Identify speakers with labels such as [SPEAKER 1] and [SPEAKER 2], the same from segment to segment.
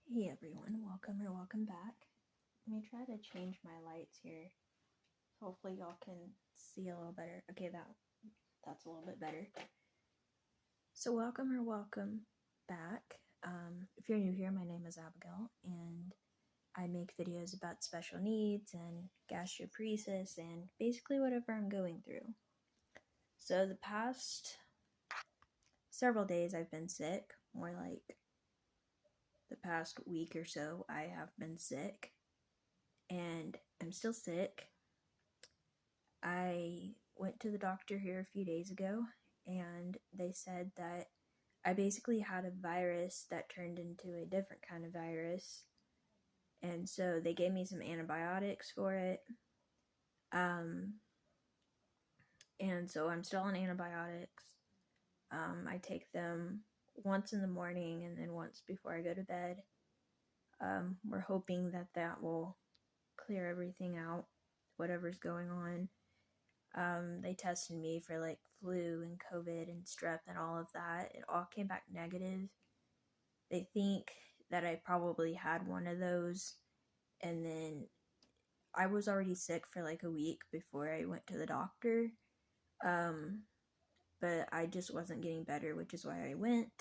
[SPEAKER 1] Hey everyone, welcome back. Let me try to change my lights here. Hopefully y'all can see a little better. Okay, that's a little bit better. So welcome back. If you're new here, my name is Abigail, and I make videos about special needs and gastroperesis and basically whatever I'm going through. So the past several days I've been sick, more like the past week or so I have been sick, and I'm still sick. I went to the doctor here a few days ago, and they said that I basically had a virus that turned into a different kind of virus, and so they gave me some antibiotics for it. And so I'm still on antibiotics. I take them once in the morning and then once before I go to bed. We're hoping that will clear everything out, whatever's going on. They tested me for like flu and COVID and strep and all of that. It all came back negative. They think that I probably had one of those, and then I was already sick for like a week before I went to the doctor. But I just wasn't getting better, which is why I went.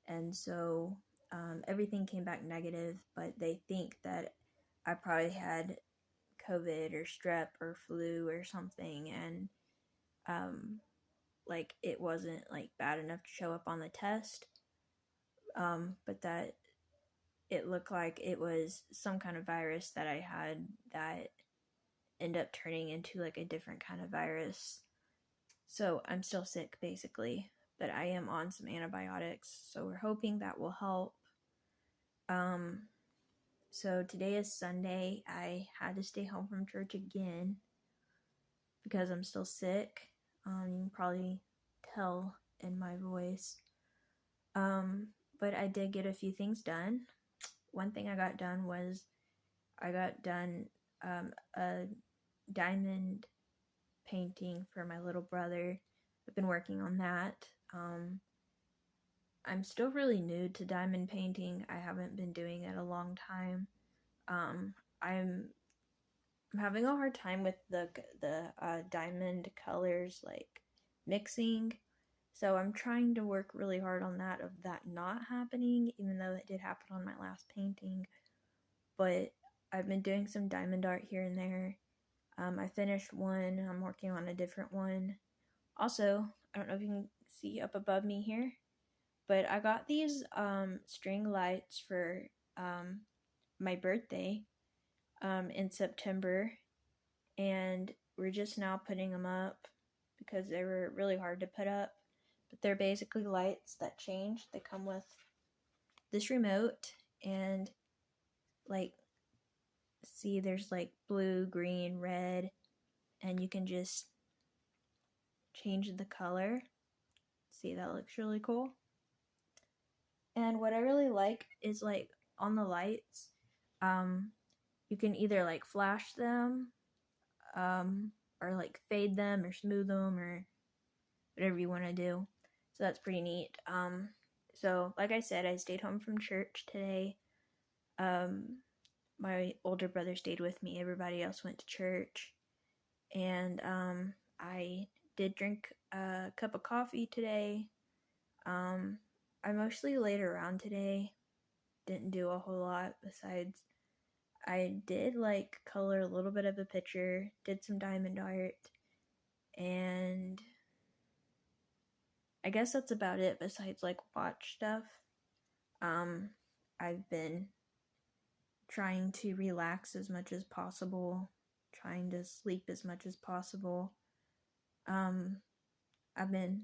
[SPEAKER 1] And so everything came back negative, but they think that I probably had COVID or strep or flu or something, and like it wasn't like bad enough to show up on the test, but that it looked like it was some kind of virus that I had that ended up turning into like a different kind of virus. So I'm still sick basically, but I am on some antibiotics, so we're hoping that will help. So today is Sunday. I had to stay home from church again because I'm still sick. You can probably tell in my voice. But I did get a few things done. One thing I got done was I got done a diamond painting for my little brother. I've been working on that. I'm still really new to diamond painting. I haven't been doing it a long time. I'm having a hard time with the diamond colors like mixing. So I'm trying to work really hard on that, of that not happening, even though it did happen on my last painting. But I've been doing some diamond art here and there. I finished one, I'm working on a different one. Also, I don't know if you can see up above me here, but I got these string lights for my birthday in September, and we're just now putting them up because they were really hard to put up. But they're basically lights that change. They come with this remote, and like, see, there's like blue, green, red, and you can just change the color. See, that looks really cool. And what I really like is like on the lights, you can either like flash them, or like fade them or smooth them or whatever you want to do. So that's pretty neat. So like I said, I stayed home from church today. My older brother stayed with me. Everybody else went to church. And I did drink a cup of coffee today. I mostly laid around today. Didn't do a whole lot besides I did like color a little bit of a picture, did some diamond art, and I guess that's about it besides like watch stuff. I've been trying to relax as much as possible, trying to sleep as much as possible. I've been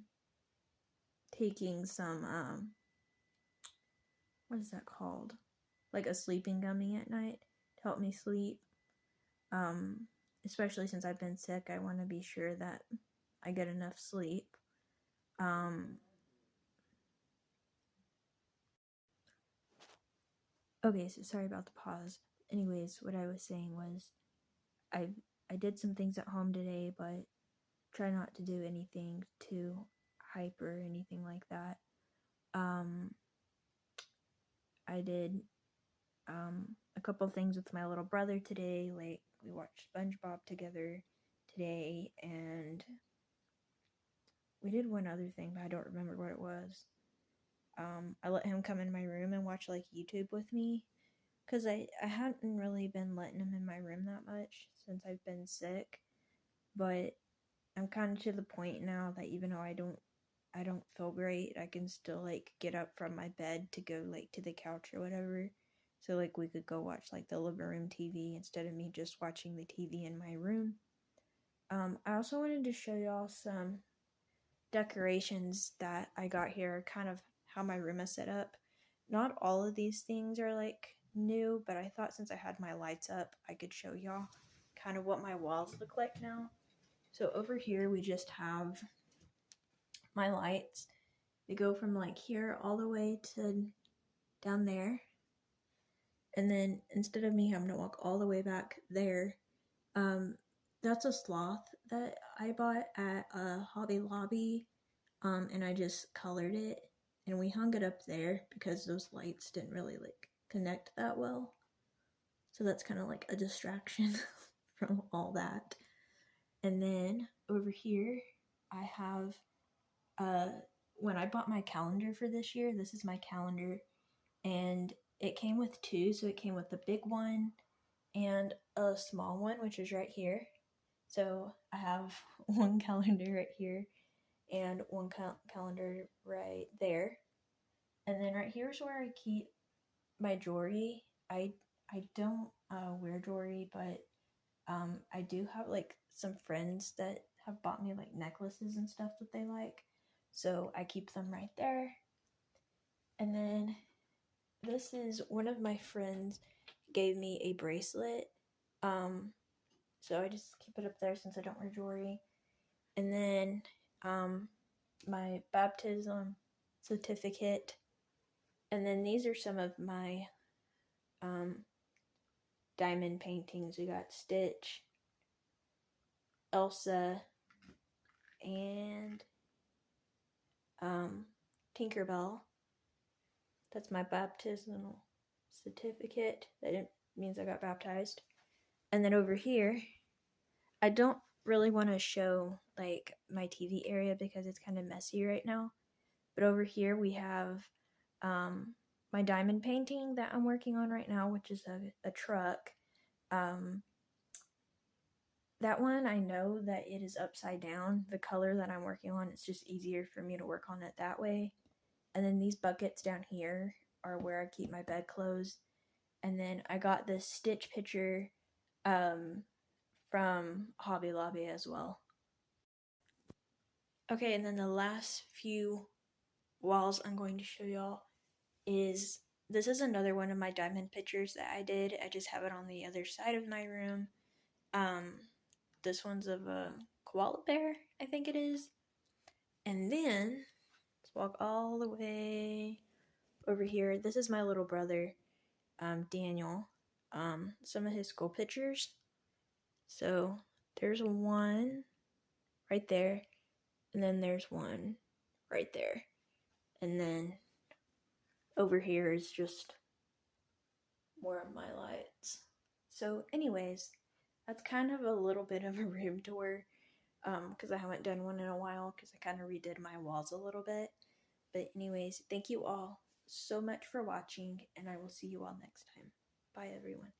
[SPEAKER 1] taking some, what is that called? Like a sleeping gummy at night to help me sleep. Especially since I've been sick, I want to be sure that I get enough sleep. Okay, so sorry about the pause. Anyways, what I was saying was I did some things at home today, but try not to do anything too hype or anything like that. I did a couple things with my little brother today. Like, we watched SpongeBob together today, and we did one other thing, but I don't remember what it was. I let him come in my room and watch like YouTube with me, because I hadn't really been letting him in my room that much since I've been sick. But I'm kind of to the point now that even though I don't feel great, I can still like get up from my bed to go like to the couch or whatever. So like we could go watch like the living room TV instead of me just watching the TV in my room. I also wanted to show y'all some decorations that I got here, kind of how my room is set up. Not all of these things are like new, but I thought since I had my lights up, I could show y'all kind of what my walls look like now. So over here we just have my lights. They go from like here all the way to down there. And then instead of me having to walk all the way back there, that's a sloth that I bought at Hobby Lobby. And I just colored it and we hung it up there because those lights didn't really like connect that well. So that's kind of like a distraction from all that. And then over here, I have, when I bought my calendar for this year, this is my calendar, and it came with two. So it came with the big one and a small one, which is right here. So I have one calendar right here and one calendar right there. And then right here is where I keep my jewelry. I don't wear jewelry, but I do have like some friends that have bought me like necklaces and stuff that they like. So I keep them right there. And then this is one of my friends gave me a bracelet. So I just keep it up there since I don't wear jewelry. And then my baptism certificate. And then these are some of my diamond paintings. We got Stitch, Elsa, and Tinkerbell. That's my baptismal certificate. That means I got baptized. And then over here, I don't really want to show like my TV area because it's kind of messy right now. But over here we have my diamond painting that I'm working on right now, which is a truck. That one, I know that it is upside down. The color that I'm working on, it's just easier for me to work on it that way. And then these buckets down here are where I keep my bedclothes. And then I got this Stitch picture from Hobby Lobby as well. Okay, and then the last few walls I'm going to show y'all is, this is another one of my diamond pictures that I did. I just have it on the other side of my room. This one's of a koala bear, I think it is. And then, let's walk all the way over here. This is my little brother, Daniel. Some of his school pictures. So, there's one right there. And then there's one right there. And then over here is just more of my lights. So anyways, that's kind of a little bit of a room tour, because I haven't done one in a while because I kind of redid my walls a little bit. But anyways, thank you all so much for watching, and I will see you all next time. Bye everyone.